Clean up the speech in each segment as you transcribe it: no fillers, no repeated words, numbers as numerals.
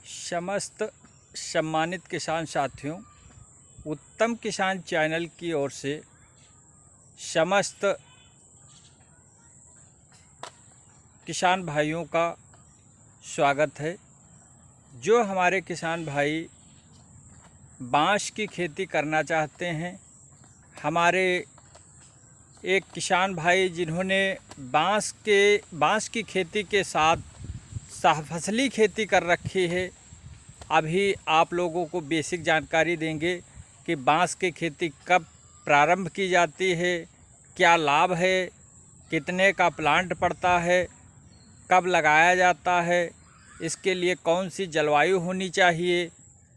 समस्त सम्मानित किसान साथियों, उत्तम किसान चैनल की ओर से समस्त किसान भाइयों का स्वागत है। जो हमारे किसान भाई बांस की खेती करना चाहते हैं, हमारे एक किसान भाई जिन्होंने बांस की खेती के साथ सहफसली खेती कर रखी है, अभी आप लोगों को बेसिक जानकारी देंगे कि बांस की खेती कब प्रारंभ की जाती है, क्या लाभ है, कितने का प्लांट पड़ता है, कब लगाया जाता है, इसके लिए कौन सी जलवायु होनी चाहिए,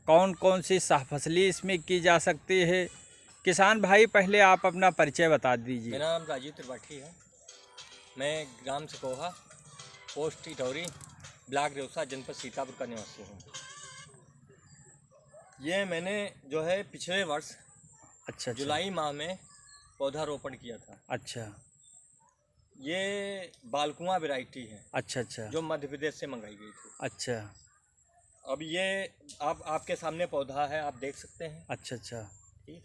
कौन कौन सी सहफसली इसमें की जा सकती है। किसान भाई, पहले आप अपना परिचय बता दीजिए। मेरा नाम राजीव त्रिपाठी है। मैं ग्राम सकोहा, पोस्ट इटौरी, ब्लॉक रेउसा, जनपद सीतापुर का निवासी हूँ। ये मैंने जो है पिछले वर्ष अच्छा। जुलाई माह में पौधारोपण किया था। अच्छा। ये बालकुआं वैरायटी है। अच्छा। जो मध्य प्रदेश से मंगाई गई थी। अच्छा। अब ये आपके सामने पौधा है, आप देख सकते हैं। अच्छा। ठीक।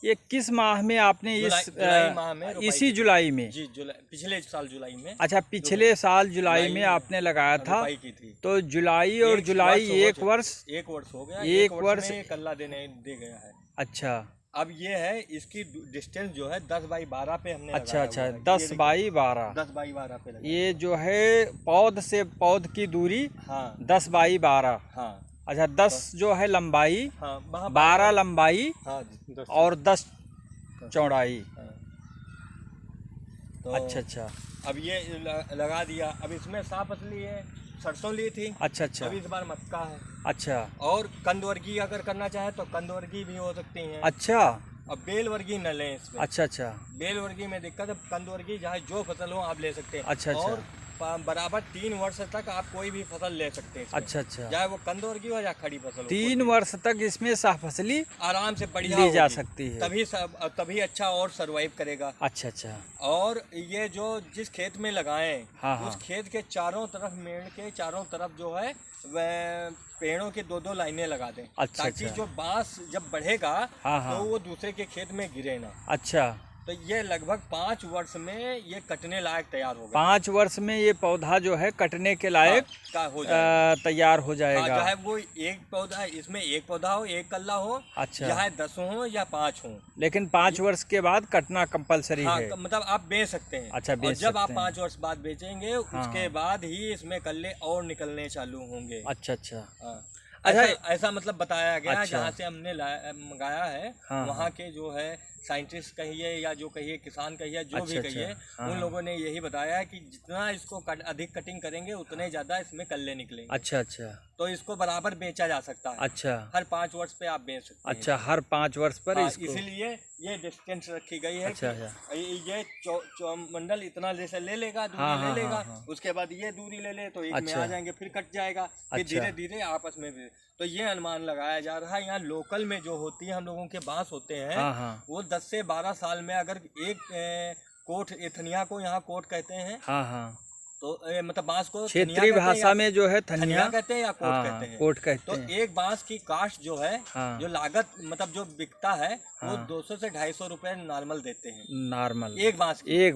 ये किस माह में आपने जुलाई माह में इसी जुलाई में? जी, पिछले साल जुलाई में। अच्छा, पिछले साल जुलाई में आपने लगाया था। की थी। तो जुलाई और जुलाई एक वर्ष हो गया। एक वर्ष में कल्ला दे गया है। अच्छा। अब ये है, इसकी डिस्टेंस जो है 10 बाई 12 पे हमने अच्छा। 10 बाई 12 पे लगा। ये जो है पौध से पौध की दूरी। हाँ। 10 बाई 12। हाँ। अच्छा, 10 जो है लंबाई। हाँ, 12 लंबाई। हाँ, और 10 चौड़ाई। हाँ। तो अच्छा। अब ये लगा दिया। अब इसमें साफ असली है, सरसों ली थी। अच्छा। अब इस बार मक्का है। अच्छा। और कंदवर्गी अगर करना चाहे तो कंदवर्गी भी हो सकती है। अच्छा। अब बेलवर्गी न लें इसमें। अच्छा। बेलवर्गी में दिक्कत है, कंदवर्गी चाहे जो फसल हो आप ले सकते हैं। अच्छा। और बराबर 3 वर्ष तक आप कोई भी फसल ले सकते हैं। अच्छा। चाहे वो कंदवर्गी हो या खड़ी फसल हो। 3 वर्ष तक इसमें सहफसली आराम से बढ़िया ली जा सकती है। तभी अच्छा और सरवाइव करेगा। अच्छा। और ये जो जिस खेत में लगाएं, उस खेत के चारों तरफ, मेड़ के चारों तरफ जो है वह पेड़ों के 2-2 लाइनें लगा दें। अच्छा। ताकि जो बांस जब बढ़ेगा तो वो दूसरे के खेत में गिरे ना। अच्छा। तो ये लगभग 5 वर्ष में ये कटने लायक तैयार होगा। 5 वर्ष में ये पौधा जो है कटने के लायक तैयार हो जाएगा। चाहे वो एक पौधा, इसमें एक पौधा हो, एक कल्ला हो। अच्छा। चाहे 10 हो या 5 हो, लेकिन 5 वर्ष के बाद कटना कंपलसरी है। मतलब आप बेच सकते हैं। अच्छा, और जब आप 5 वर्ष बाद बेचेंगे, उसके बाद ही इसमें कल्ले और निकलने चालू होंगे। अच्छा। ऐसा मतलब बताया गया। जहाँ से हमने मंगाया है, वहाँ के जो है साइंटिस्ट कहिए या जो कहिए, किसान कहिए, जो भी कहिए, उन लोगों ने यही बताया है कि जितना इसको अधिक कटिंग करेंगे उतने ज्यादा इसमें कल्ले निकलेंगे। अच्छा। तो इसको बराबर बेचा जा सकता है। अच्छा। हर 5 वर्ष पे आप बेच सकते हैं। अच्छा, हर 5 वर्ष पर इसीलिए ये डिस्टेंस रखी गई है। अच्छा। ये मंडल इतना जैसे ले लेगा, दूरी ले लेगा, उसके बाद ये दूरी ले ले तो एक में आ जाएंगे, फिर कट जाएगा, फिर धीरे धीरे आपस में भी। तो ये अनुमान लगाया जा रहा है। यहाँ लोकल में जो होती है, हम लोगों के बांस होते हैं, वो 10 से 12 साल में अगर एक कोट, एथनिया को यहाँ कोट कहते हैं। तो मतलब बांस को क्षेत्रीय भाषा में जो है थनिया कहते हैं या कोट कहते हैं। कोट कहते हैं। तो एक बांस की कास्ट जो है, जो लागत मतलब जो बिकता है, वो 200 से 250 रुपए नॉर्मल देते हैं। नॉर्मल एक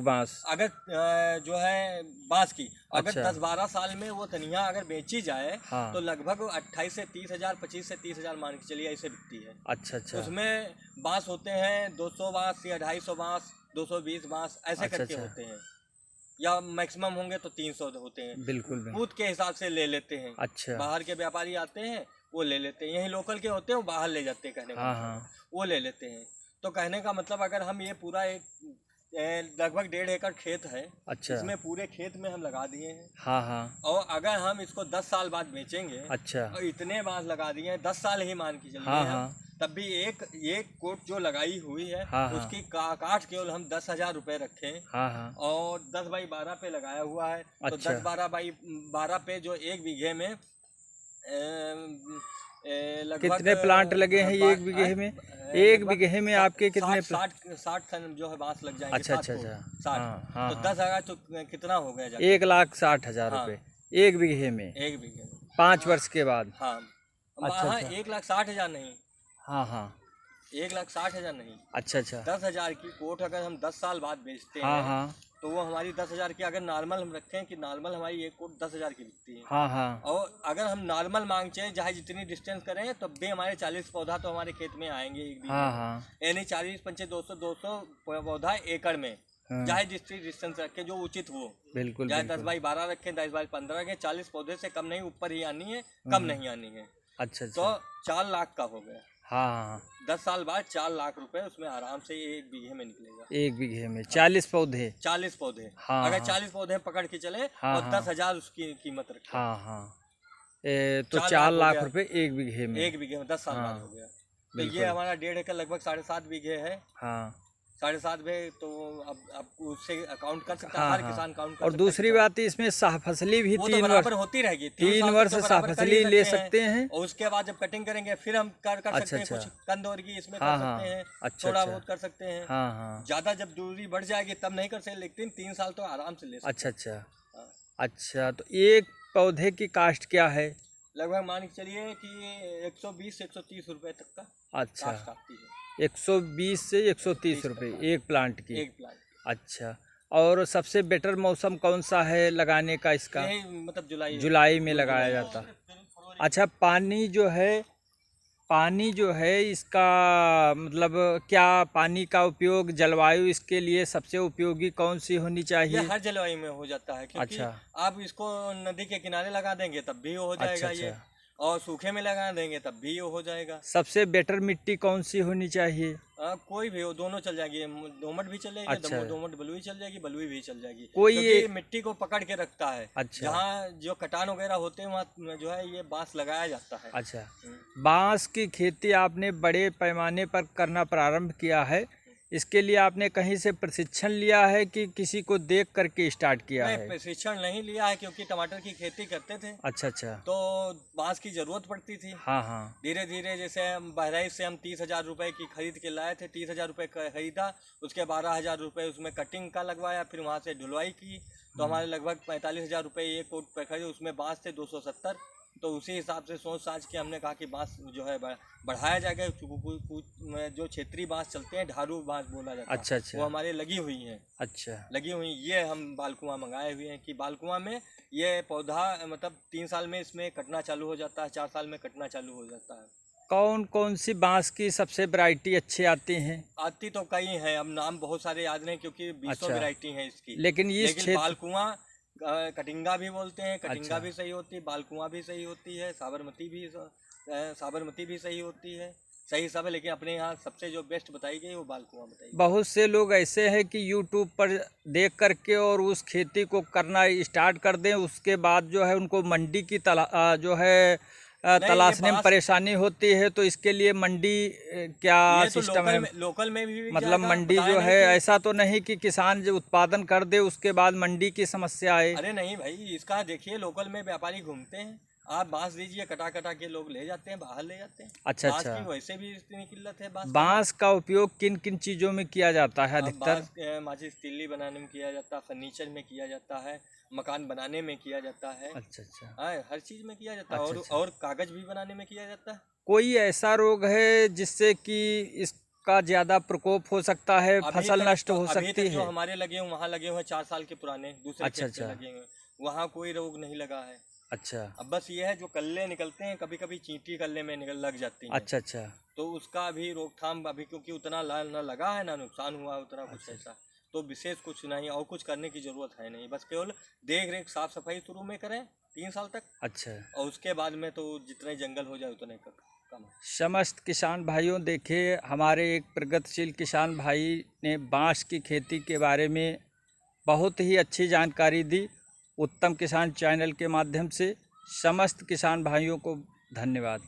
बांस अगर जो है बांस की अगर 10-12 साल में वो धनिया अगर बेची जाए तो लगभग 28 से 30 हजार, 25 से 30 हजार मान के चलिए ऐसे बिकती है। अच्छा। उसमें बांस होते हैं 200 बांस या 250 बांस, 220 बांस ऐसे करके होते हैं, या मैक्सिमम होंगे तो 300 होते हैं। बिल्कुल। बूथ के हिसाब से ले लेते हैं। अच्छा। बाहर के व्यापारी आते हैं, वो ले लेते हैं। यही लोकल के होते हैं, वो बाहर ले जाते हैं। कहने का वो ले लेते हैं। तो कहने का मतलब अगर हम ये पूरा एक लगभग 1.5 एकड़ खेत है। अच्छा। इसमें पूरे खेत में हम लगा दिए हैं। और अगर हम इसको 10 साल बाद बेचेंगे। अच्छा। और इतने बांस लगा दिए हैं, 10 साल ही मान के चलिए, तब भी एक कोट जो लगाई हुई है, उसकी काट केवल हम 10,000 रुपए रखें। और 10 बाई 12 पे लगाया हुआ है। तो 10-12 बाई 12 पे जो 1 बीघे में कितने प्लांट लगे हैं? 1 बीघे में 1 बीघे में आपके कितने? 60 टन जो है बांस लग जाएंगे। अच्छा। 60। तो 10,000 तो कितना हो गया? 1,60,000 रुपए। 1 बीघे में? 1 बीघे में 5 वर्ष के बाद? हाँ। अच्छा, हाँ, अच्छा। 1,60,000 नहीं। हाँ हाँ। 1,60,000 नहीं। अच्छा अच्छा। 10,000 की कोट अगर हम 10 साल बाद बेचते हाँ हैं हाँ। तो वो हमारी 10,000 की, अगर नॉर्मल हम रखें कि नॉर्मल हमारी एक कोट 10,000 की बिकती है। हाँ हाँ। और अगर हम नॉर्मल मांग चाहें, चाहे जितनी डिस्टेंस करें, तब भी हमारे 40 पौधा तो हमारे खेत में आएंगे एक बीघे हाँ में। हाँ। यानी 40 पंचे 200 पौधा एकड़ में। हाँ। चाहे डिस्टेंस रखें जो उचित हो, बिल्कुल चाहे बिल्कुल। 10x12 रखें, 10x15 रखें, 40 पौधे से कम नहीं, ऊपर ही आनी है, कम नहीं आनी है। अच्छा तो अच्छा। 4 लाख का हो गया। हाँ हाँ। 10 साल बाद 4 लाख रुपए उसमें आराम से 1 बीघे में निकलेगा। 1 बीघे में 40 पौधे? 40 पौधे। हाँ अगर हाँ। 40 पौधे पकड़ के चले हाँ, और हाँ। 10,000 उसकी कीमत रखे। हाँ हाँ। तो 4 4 लाख हो लाख गया रुपए 1 बीघे में? 1 बीघे में 10 साल बाद हाँ, हो गया। तो ये बिल्कुल। हमारा 1.5 एकड़ लगभग 7.5 बीघे है। हाँ 7.5 में तो अब उससे अकाउंट कर सकता है, हाँ हर हाँ। किसान काउंट कर और सकता है दूसरी किसान। बात इसमें शाहफसली भी वो तो 3 वर्ष, बराबर होती रहेगी। 3 साल तक वर्ष तो बराबर कर ही शाहफसली ले सकते हैं। और उसके बाद जब कटिंग करेंगे फिर हम कर अच्छा सकते हैं, अच्छा। कुछ कंद और की इसमें हाँ कर हाँ। सकते हैं, अच्छा थोड़ा अच्छा। बहुत कर सकते हैं। हाँ हाँ। ज्यादा जब दूरी बढ़ जाएगी तब नहीं कर सकते, लेकिन 3 साल तो आराम से ले सकते अच्छा अच्छा। हैं। हाँ। अच्छा, तो एक पौधे की कास्ट क्या है? लगभग मान के चलिए कि 120 से 130 रुपए तक का अच्छा, कास्ट आती है। 120 से 130 रुपये एक प्लांट की? एक प्लांट। अच्छा, और सबसे बेटर मौसम कौन सा है लगाने का इसका? यही मतलब जुलाई में लगाया जाता। अच्छा, पानी जो है इसका मतलब क्या पानी का उपयोग, जलवायु इसके लिए सबसे उपयोगी कौन सी होनी ये चाहिए? हर जलवायु में हो जाता है, क्योंकि अच्छा। आप इसको नदी के किनारे लगा देंगे तब भी हो अच्छा जाएगा अच्छा। ये, और सूखे में लगा देंगे तब भी हो जाएगा। सबसे बेटर मिट्टी कौन सी होनी चाहिए? कोई भी हो, दोनों चल जाएगी। दोमट भी चल जाएगी, अच्छा। दोमट बलुई चल जाएगी, बलुई भी चल जाएगी, कोई क्योंकि ये मिट्टी को पकड़ के रखता है। अच्छा। जहाँ जो कटान वगैरह होते हैं वहाँ जो है ये बांस लगाया जाता है। अच्छा, बांस की खेती आपने बड़े पैमाने पर करना प्रारंभ किया है, इसके लिए आपने कहीं से प्रशिक्षण लिया है कि किसी को देख करके स्टार्ट किया नहीं, है? प्रशिक्षण नहीं लिया है, क्योंकि टमाटर की खेती करते थे। अच्छा अच्छा। तो बांस की जरूरत पड़ती थी। हाँ हाँ। धीरे धीरे जैसे हम बहराइच से हम 30,000 रुपए की खरीद के लाए थे, 30,000 रुपए खरीदा, उसके 12,000 रुपए उसमें कटिंग का लगवाया, फिर वहाँ से ढुलवाई की, तो हमारे लगभग 45,000 रुपए एक कोट पे खरीदे। उसमें बांस थे 270, तो उसी हिसाब से सोच साझ के हमने कहा कि बांस जो है बढ़ाया जाएगा। जो क्षेत्रीय बांस चलते हैं, ढारू बांस बोला जाता है। अच्छा अच्छा। वो हमारे लगी हुई हैं। अच्छा, लगी हुई ये हम बालकुआं मंगाए हुए हैं कि बालकुआं में ये पौधा मतलब 3 साल में इसमें कटना चालू हो जाता है, 4 साल में कटना चालू हो जाता है। कौन कौन सी बांस की सबसे वैरायटी अच्छी आती हैं? आती तो कई हैं, अब नाम बहुत सारे याद नहीं, क्योंकि 20 अच्छा। वैरायटी है इसकी। लेकिन इस क्षेत्र, बालकुआं कटिंगा भी बोलते हैं, कटिंगा अच्छा। भी सही होती है, बालकुआं भी सही होती है, साबरमती भी सही होती है, सही सब है, लेकिन अपने यहाँ सबसे जो बेस्ट बताई गई वो बालकुआं बताई गई। बहुत से लोग ऐसे हैं कि यूट्यूब पर देख करके और उस खेती को करना स्टार्ट कर दें, उसके बाद जो है उनको मंडी की तलाशने में परेशानी होती है, तो इसके लिए मंडी क्या सिस्टम है? लोकल में भी मतलब मंडी जो है ऐसा तो नहीं कि किसान जो उत्पादन कर दे उसके बाद मंडी की समस्या आए? अरे नहीं भाई, इसका देखिए लोकल में व्यापारी घूमते हैं, आप बांस दीजिए, कटा कटा के लोग ले जाते हैं, बाहर ले जाते हैं। अच्छा बांस अच्छा। की वैसे भी इतनी किल्लत है। बांस का उपयोग किन किन चीज़ों में किया जाता है अधिकतर? माचिस तिल्ली बनाने में किया जाता है, फर्नीचर में किया जाता है, मकान बनाने में किया जाता है। अच्छा अच्छा। हर चीज़ में किया जाता है। अच्छा। और कागज भी बनाने में किया जाता है। कोई ऐसा रोग है जिससे कि इसका ज़्यादा प्रकोप हो सकता है, फसल नष्ट हो सकती है? जो हमारे लगे हुए वहाँ लगे हुए 4 साल के पुराने, दूसरे अच्छा खेत पे अच्छा। लगे हुए, वहाँ कोई रोग नहीं लगा है। अच्छा। अब बस ये है जो कल्ले निकलते हैं, कभी कभी चींटी कल्ले में लग जाती है। अच्छा अच्छा। तो उसका भी रोकथाम अभी, क्योंकि उतना लाल ना लगा है ना नुकसान हुआ उतना कुछ ऐसा, तो विशेष कुछ नहीं, और कुछ करने की जरूरत है नहीं, बस केवल देख रेख साफ सफाई शुरू में करें 3 साल तक। अच्छा। और उसके बाद में तो जितने जंगल हो जाए उतने कम। समस्त किसान भाइयों, देखिए हमारे एक प्रगतिशील किसान भाई ने बांस की खेती के बारे में बहुत ही अच्छी जानकारी दी। उत्तम किसान चैनल के माध्यम से समस्त किसान भाइयों को धन्यवाद।